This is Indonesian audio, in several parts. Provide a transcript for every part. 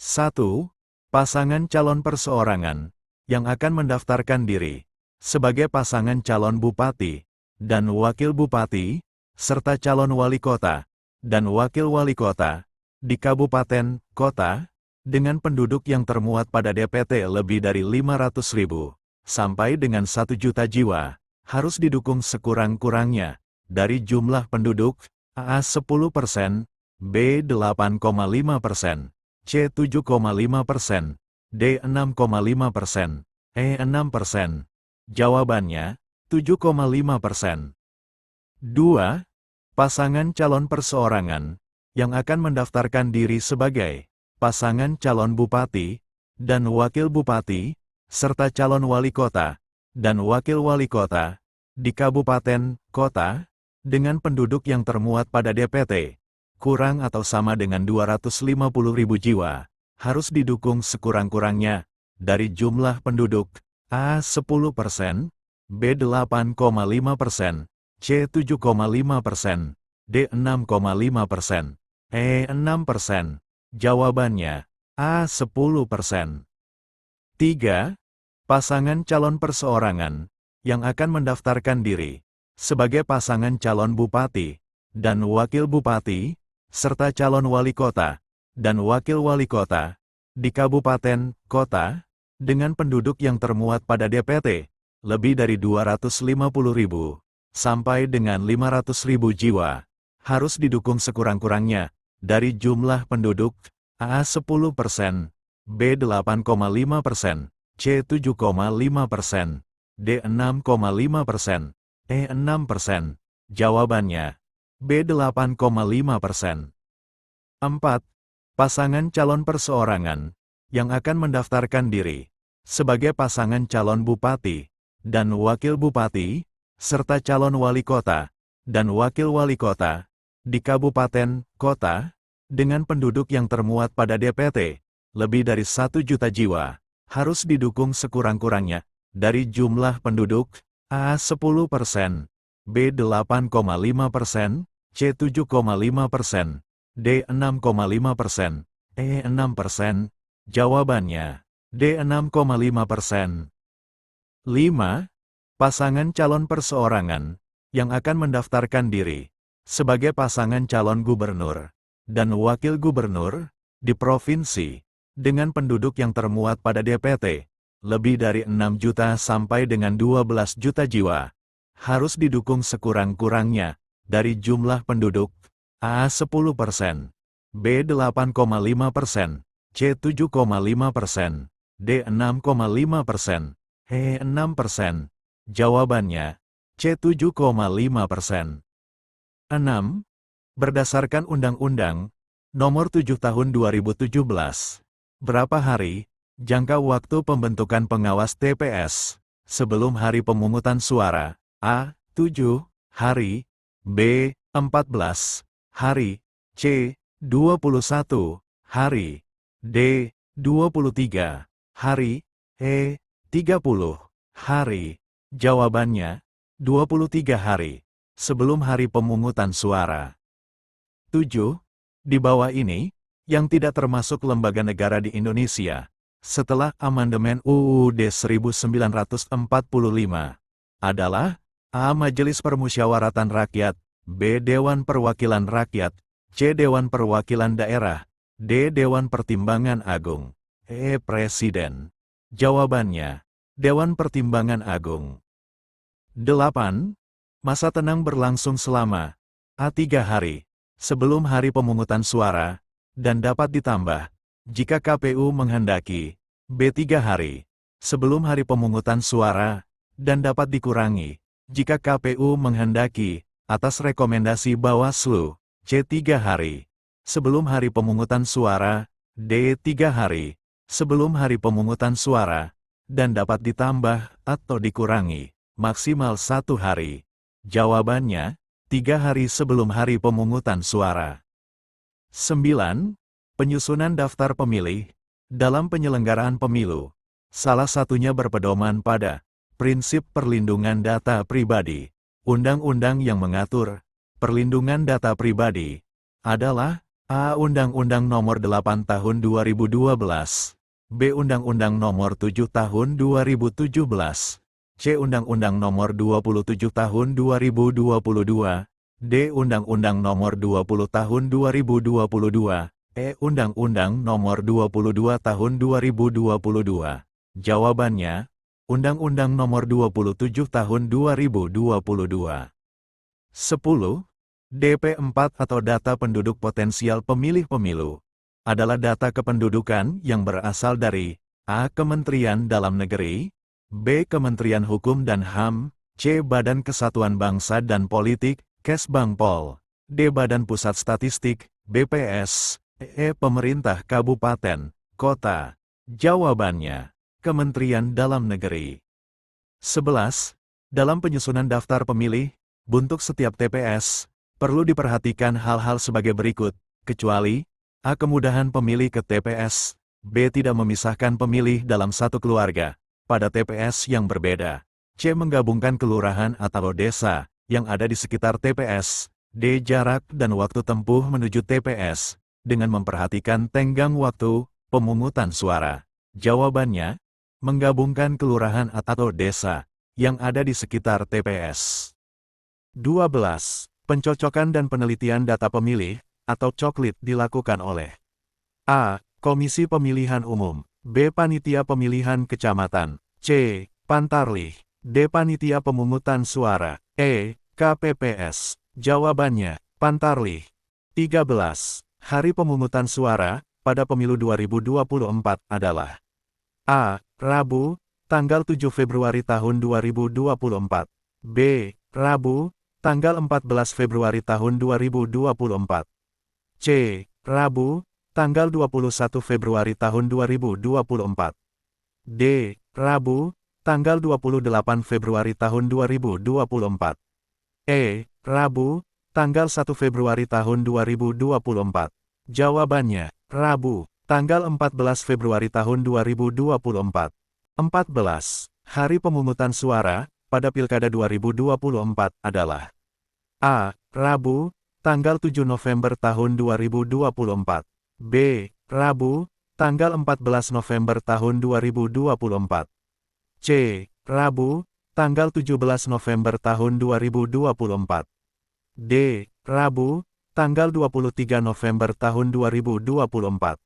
1. Pasangan calon perseorangan yang akan mendaftarkan diri sebagai pasangan calon bupati dan wakil bupati, serta calon wali kota dan wakil wali kota di kabupaten, kota, dengan penduduk yang termuat pada DPT lebih dari 500.000 sampai dengan 1 juta jiwa, harus didukung sekurang-kurangnya dari jumlah penduduk A 10%, B 8,5%, C 7,5%, D 6,5%, E 6%. Jawabannya, 7,5%. 2. Pasangan calon perseorangan yang akan mendaftarkan diri sebagai pasangan calon bupati dan wakil bupati, serta calon wali kota dan wakil wali kota di kabupaten, kota, dengan penduduk yang termuat pada DPT kurang atau sama dengan 250.000 jiwa, harus didukung sekurang-kurangnya dari jumlah penduduk A 10%, B 8,5%, C 7,5%, D 6,5%, E 6%. Jawabannya, A 10%. 3. Pasangan calon perseorangan yang akan mendaftarkan diri sebagai pasangan calon bupati dan wakil bupati, serta calon wali kota dan wakil wali kota di kabupaten, kota, dengan penduduk yang termuat pada DPT lebih dari 250.000 sampai dengan 500.000 jiwa, harus didukung sekurang-kurangnya dari jumlah penduduk A 10%, B 8,5%, C 7,5%, D 6,5%, E 6%. Jawabannya, B 8,5%. 4. Pasangan calon perseorangan yang akan mendaftarkan diri sebagai pasangan calon bupati dan wakil bupati, serta calon wali kota dan wakil wali kota di kabupaten, kota, dengan penduduk yang termuat pada DPT lebih dari 1 juta jiwa, harus didukung sekurang-kurangnya dari jumlah penduduk A 10%, B 8,5%, C 7,5%, D 6,5%, E 6%. Jawabannya, D 6,5%. 5. Pasangan calon perseorangan yang akan mendaftarkan diri sebagai pasangan calon gubernur dan wakil gubernur di provinsi dengan penduduk yang termuat pada DPT lebih dari 6 juta sampai dengan 12 juta jiwa, harus didukung sekurang-kurangnya dari jumlah penduduk A 10%, B 8,5%, C 7,5%, D 6,5%, E 6%. Jawabannya, C 7,5%. 6. Berdasarkan Undang-Undang Nomor 7 Tahun 2017, berapa hari jangka waktu pembentukan pengawas TPS sebelum hari pemungutan suara? A. 7 hari, B. 14 hari, C. 21 hari, D. 23 hari, E. 30 hari. Jawabannya, 23 hari sebelum hari pemungutan suara. 7. Di bawah ini, yang tidak termasuk lembaga negara di Indonesia, setelah amandemen UUD 1945, adalah A. Majelis Permusyawaratan Rakyat, B. Dewan Perwakilan Rakyat, C. Dewan Perwakilan Daerah, D. Dewan Pertimbangan Agung, E. Presiden. Jawabannya, Dewan Pertimbangan Agung. 8. Masa tenang berlangsung selama A. 3 hari sebelum hari pemungutan suara, dan dapat ditambah jika KPU menghendaki, B. 3 hari sebelum hari pemungutan suara, dan dapat dikurangi jika KPU menghendaki atas rekomendasi Bawaslu, C. 3 hari sebelum hari pemungutan suara, D. 3 hari sebelum hari pemungutan suara, dan dapat ditambah atau dikurangi maksimal 1 hari. Jawabannya, 3 hari sebelum hari pemungutan suara. 9. Penyusunan daftar pemilih dalam penyelenggaraan pemilu, salah satunya berpedoman pada prinsip perlindungan data pribadi. Undang-undang yang mengatur perlindungan data pribadi adalah A. Undang-Undang Nomor 8 Tahun 2012. B. Undang-Undang Nomor 7 Tahun 2017. C. Undang-Undang Nomor 27 Tahun 2022. D. Undang-Undang Nomor 20 Tahun 2022. E. Undang-Undang Nomor 22 Tahun 2022. Jawabannya, Undang-Undang Nomor 27 Tahun 2022. 10. DP4 atau Data Penduduk Potensial Pemilih Pemilu adalah data kependudukan yang berasal dari A. Kementerian Dalam Negeri, B. Kementerian Hukum dan HAM, C. Badan Kesatuan Bangsa dan Politik, Kesbangpol, D. Badan Pusat Statistik, BPS, E. Pemerintah Kabupaten, Kota. Jawabannya, Kementerian Dalam Negeri. 11. Dalam penyusunan daftar pemilih, untuk setiap TPS, perlu diperhatikan hal-hal sebagai berikut, kecuali A. Kemudahan pemilih ke TPS, B. Tidak memisahkan pemilih dalam satu keluarga pada TPS yang berbeda, C. Menggabungkan kelurahan atau desa yang ada di sekitar TPS, D. Jarak dan waktu tempuh menuju TPS dengan memperhatikan tenggang waktu pemungutan suara. Jawabannya, menggabungkan kelurahan atau desa yang ada di sekitar TPS. 12. Pencocokan dan penelitian data pemilih, atau coklit dilakukan oleh A. Komisi Pemilihan Umum, B. Panitia Pemilihan Kecamatan, C. Pantarlih, D. Panitia Pemungutan Suara, E. KPPS. Jawabannya, Pantarlih. 13. Hari pemungutan suara pada pemilu 2024 adalah A. Rabu, tanggal 7 Februari tahun 2024, B. Rabu, tanggal 14 Februari tahun 2024. C. Rabu, tanggal 21 Februari tahun 2024. D. Rabu, tanggal 28 Februari tahun 2024. E. Rabu, tanggal 1 Februari tahun 2024. Jawabannya, Rabu, tanggal 14 Februari tahun 2024. 14. Hari pemungutan suara pada Pilkada 2024 adalah A. Rabu, tanggal 7 November tahun 2024. B. Rabu, tanggal 14 November tahun 2024. C. Rabu, tanggal 17 November tahun 2024. D. Rabu, tanggal 23 November tahun 2024.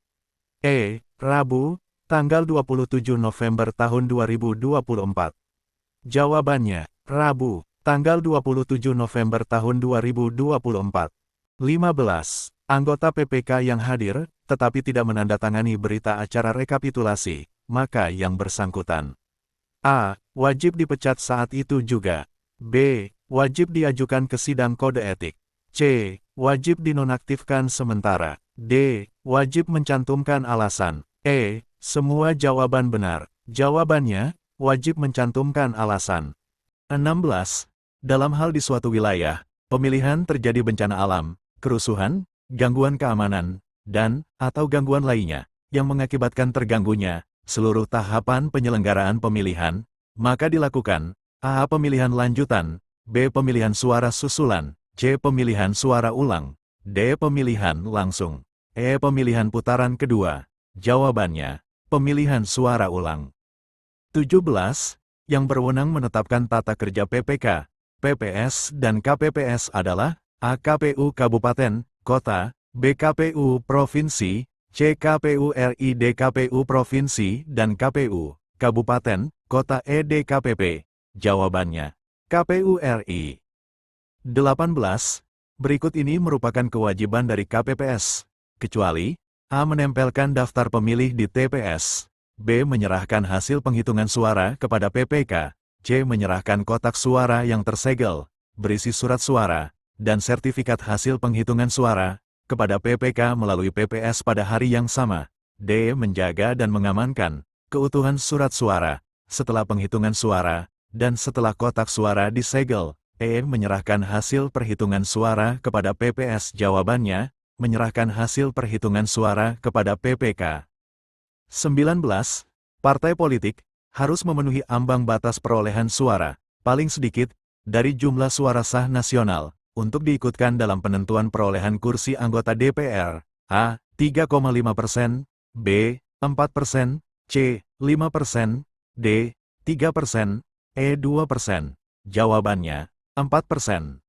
E. Rabu, tanggal 27 November tahun 2024. Jawabannya, Rabu, tanggal 27 November tahun 2024. 15. Anggota PPK yang hadir, tetapi tidak menandatangani berita acara rekapitulasi, maka yang bersangkutan A. Wajib dipecat saat itu juga. B. Wajib diajukan ke sidang kode etik. C. Wajib dinonaktifkan sementara. D. Wajib mencantumkan alasan. E. Semua jawaban benar. Jawabannya, wajib mencantumkan alasan. 16. Dalam hal di suatu wilayah, pemilihan terjadi bencana alam, kerusuhan, gangguan keamanan, dan atau gangguan lainnya, yang mengakibatkan terganggunya seluruh tahapan penyelenggaraan pemilihan, maka dilakukan A. Pemilihan lanjutan, B. Pemilihan suara susulan, C. Pemilihan suara ulang, D. Pemilihan langsung, E. Pemilihan putaran kedua. Jawabannya, pemilihan suara ulang. 17. Yang berwenang menetapkan tata kerja PPK, PPS dan KPPS adalah A. KPU Kabupaten, Kota, B. KPU Provinsi, C. KPU RI, D. KPU Provinsi dan KPU Kabupaten, Kota, E. DKPP. Jawabannya, KPU RI. 18. Berikut ini merupakan kewajiban dari KPPS, kecuali A. Menempelkan daftar pemilih di TPS, B. Menyerahkan hasil penghitungan suara kepada PPK, C. Menyerahkan kotak suara yang tersegel, berisi surat suara, dan sertifikat hasil penghitungan suara, kepada PPK melalui PPS pada hari yang sama, D. Menjaga dan mengamankan keutuhan surat suara setelah penghitungan suara, dan setelah kotak suara disegel, E. Menyerahkan hasil perhitungan suara kepada PPS. Jawabannya, menyerahkan hasil perhitungan suara kepada PPK. 19. Partai politik harus memenuhi ambang batas perolehan suara, paling sedikit, dari jumlah suara sah nasional, untuk diikutkan dalam penentuan perolehan kursi anggota DPR, A. 3,5%, B. 4%, C. 5%, D. 3%, E. 2%. Jawabannya, 4%.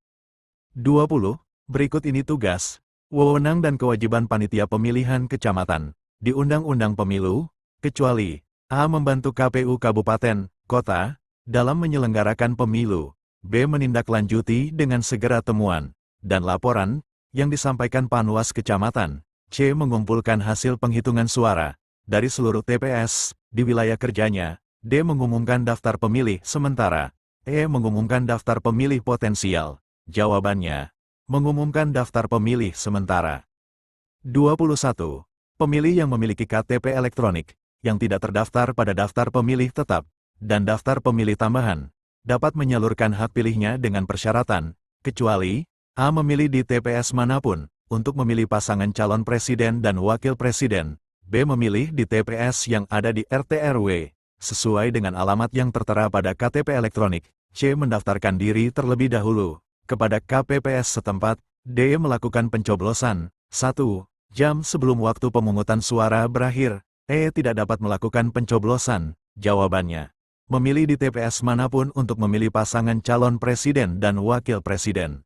20. Berikut ini tugas, wewenang dan kewajiban panitia pemilihan kecamatan di Undang-Undang Pemilu, kecuali A. Membantu KPU Kabupaten, Kota, dalam menyelenggarakan pemilu, B. Menindaklanjuti dengan segera temuan dan laporan yang disampaikan Panwas Kecamatan, C. Mengumpulkan hasil penghitungan suara dari seluruh TPS di wilayah kerjanya, D. Mengumumkan daftar pemilih sementara, E. Mengumumkan daftar pemilih potensial. Jawabannya, mengumumkan daftar pemilih sementara. 21. Pemilih yang memiliki KTP elektronik, yang tidak terdaftar pada daftar pemilih tetap, dan daftar pemilih tambahan, dapat menyalurkan hak pilihnya dengan persyaratan, kecuali A. Memilih di TPS manapun, untuk memilih pasangan calon presiden dan wakil presiden, B. Memilih di TPS yang ada di RT/RW, sesuai dengan alamat yang tertera pada KTP elektronik, C. Mendaftarkan diri terlebih dahulu kepada KPPS setempat, D. Melakukan pencoblosan 1 jam sebelum waktu pemungutan suara berakhir, E. Tidak dapat melakukan pencoblosan. Jawabannya, memilih di TPS manapun untuk memilih pasangan calon presiden dan wakil presiden.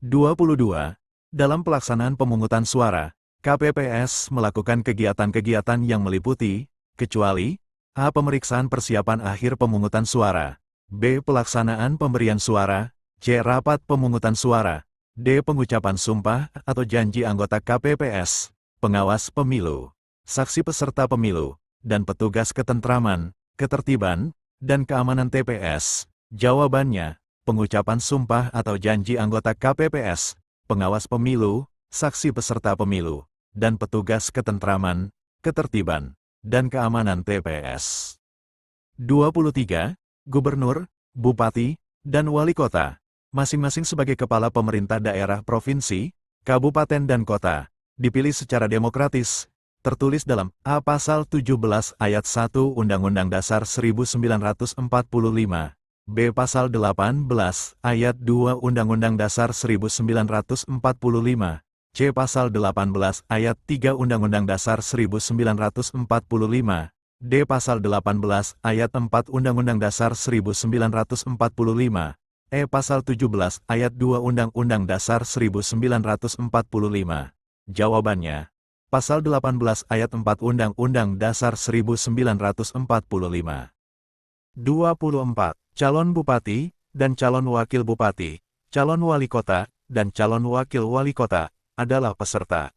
22. Dalam pelaksanaan pemungutan suara, KPPS melakukan kegiatan-kegiatan yang meliputi, kecuali A. Pemeriksaan persiapan akhir pemungutan suara, B. Pelaksanaan pemberian suara, C. Rapat pemungutan suara, D. Pengucapan sumpah atau janji anggota KPPS, pengawas pemilu, saksi peserta pemilu, dan petugas ketentraman, ketertiban, dan keamanan TPS. Jawabannya, pengucapan sumpah atau janji anggota KPPS, pengawas pemilu, saksi peserta pemilu, dan petugas ketentraman, ketertiban, dan keamanan TPS. 23. Gubernur, Bupati, dan Wali Kota, masing-masing sebagai kepala pemerintah daerah provinsi, kabupaten dan kota, dipilih secara demokratis, tertulis dalam A. Pasal 17 Ayat 1 Undang-Undang Dasar 1945, B. Pasal 18 Ayat 2 Undang-Undang Dasar 1945, C. Pasal 18 Ayat 3 Undang-Undang Dasar 1945, D. Pasal 18 Ayat 4 Undang-Undang Dasar 1945, E. Pasal 17 Ayat 2 Undang-Undang Dasar 1945. Jawabannya, Pasal 18 Ayat 4 Undang-Undang Dasar 1945. 24. Calon Bupati, dan calon Wakil Bupati, calon Wali Kota, dan calon Wakil Wali Kota, adalah peserta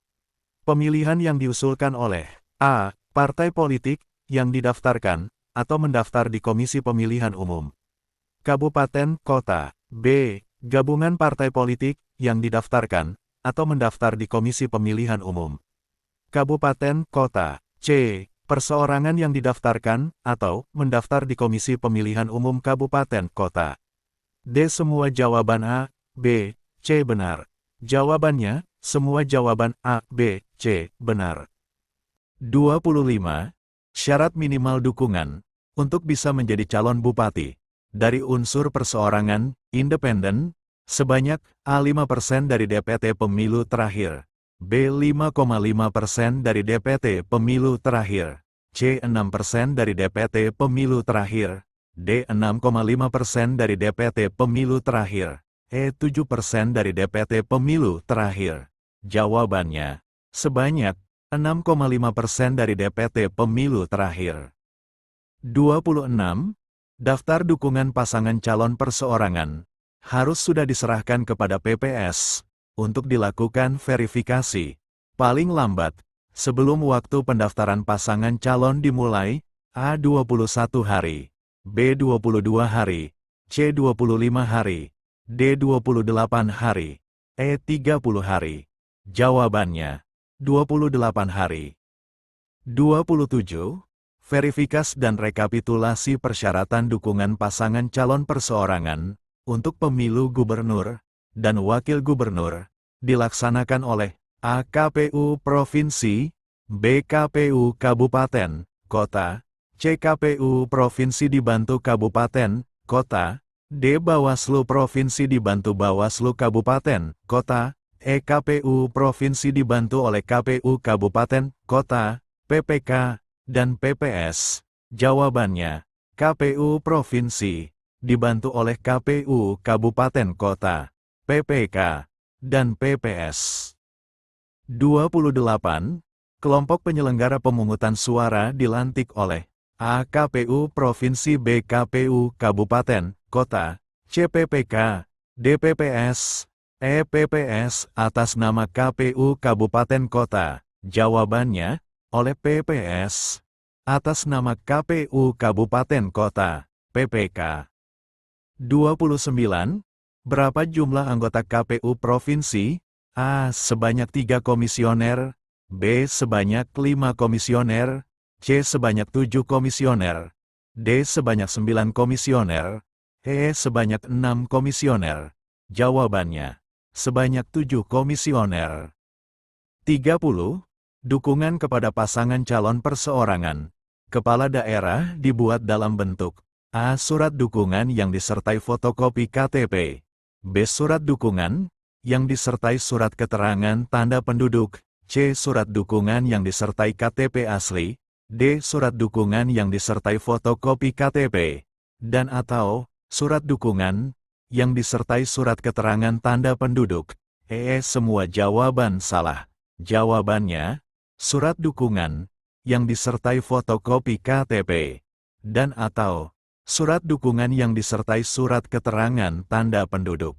pemilihan yang diusulkan oleh A. Partai politik, yang didaftarkan, atau mendaftar di Komisi Pemilihan Umum Kabupaten Kota, B. Gabungan partai politik, yang didaftarkan, atau mendaftar di Komisi Pemilihan Umum Kabupaten Kota, C. Perseorangan yang didaftarkan, atau mendaftar di Komisi Pemilihan Umum Kabupaten Kota. D. Semua jawaban A, B, C benar. Jawabannya, semua jawaban A, B, C benar. 25. Syarat minimal dukungan untuk bisa menjadi calon bupati dari unsur perseorangan, independen, sebanyak A. 5% dari DPT pemilu terakhir, B. 5,5% dari DPT pemilu terakhir, C. 6% dari DPT pemilu terakhir, D. 6,5% dari DPT pemilu terakhir, E. 7% dari DPT pemilu terakhir. Jawabannya, sebanyak 6,5% dari DPT pemilu terakhir. 26. Daftar dukungan pasangan calon perseorangan harus sudah diserahkan kepada PPS untuk dilakukan verifikasi paling lambat sebelum waktu pendaftaran pasangan calon dimulai, A. 21 hari, B. 22 hari, C. 25 hari, D. 28 hari, E. 30 hari. Jawabannya, 28 hari. 27. Verifikasi dan rekapitulasi persyaratan dukungan pasangan calon perseorangan untuk pemilu gubernur dan wakil gubernur dilaksanakan oleh A. KPU Provinsi, B. KPU Kabupaten, Kota, C. KPU Provinsi dibantu Kabupaten, Kota, D. Bawaslu Provinsi dibantu Bawaslu Kabupaten, Kota, KPU Provinsi dibantu oleh KPU Kabupaten, Kota, PPK, dan PPS. Jawabannya, KPU Provinsi dibantu oleh KPU Kabupaten Kota, PPK, dan PPS. 28. Kelompok penyelenggara pemungutan suara dilantik oleh A. KPU Provinsi, B. KPU Kabupaten, Kota, C. PPK, D. PPS, E. PPS atas nama KPU Kabupaten Kota. Jawabannya, oleh PPS atas nama KPU Kabupaten Kota, PPK. 29. Berapa jumlah anggota KPU Provinsi? A. Sebanyak 3 komisioner, B. Sebanyak 5 komisioner, C. Sebanyak 7 komisioner, D. Sebanyak 9 komisioner, E. Sebanyak 6 komisioner. Jawabannya, sebanyak 7 komisioner. 30. Dukungan kepada pasangan calon perseorangan kepala daerah dibuat dalam bentuk A. Surat dukungan yang disertai fotokopi KTP, B. Surat dukungan yang disertai surat keterangan tanda penduduk, C. Surat dukungan yang disertai KTP asli, D. Surat dukungan yang disertai fotokopi KTP, dan atau surat dukungan yang disertai surat keterangan tanda penduduk. Semua jawaban salah. Jawabannya, surat dukungan yang disertai fotokopi KTP, dan atau surat dukungan yang disertai surat keterangan tanda penduduk.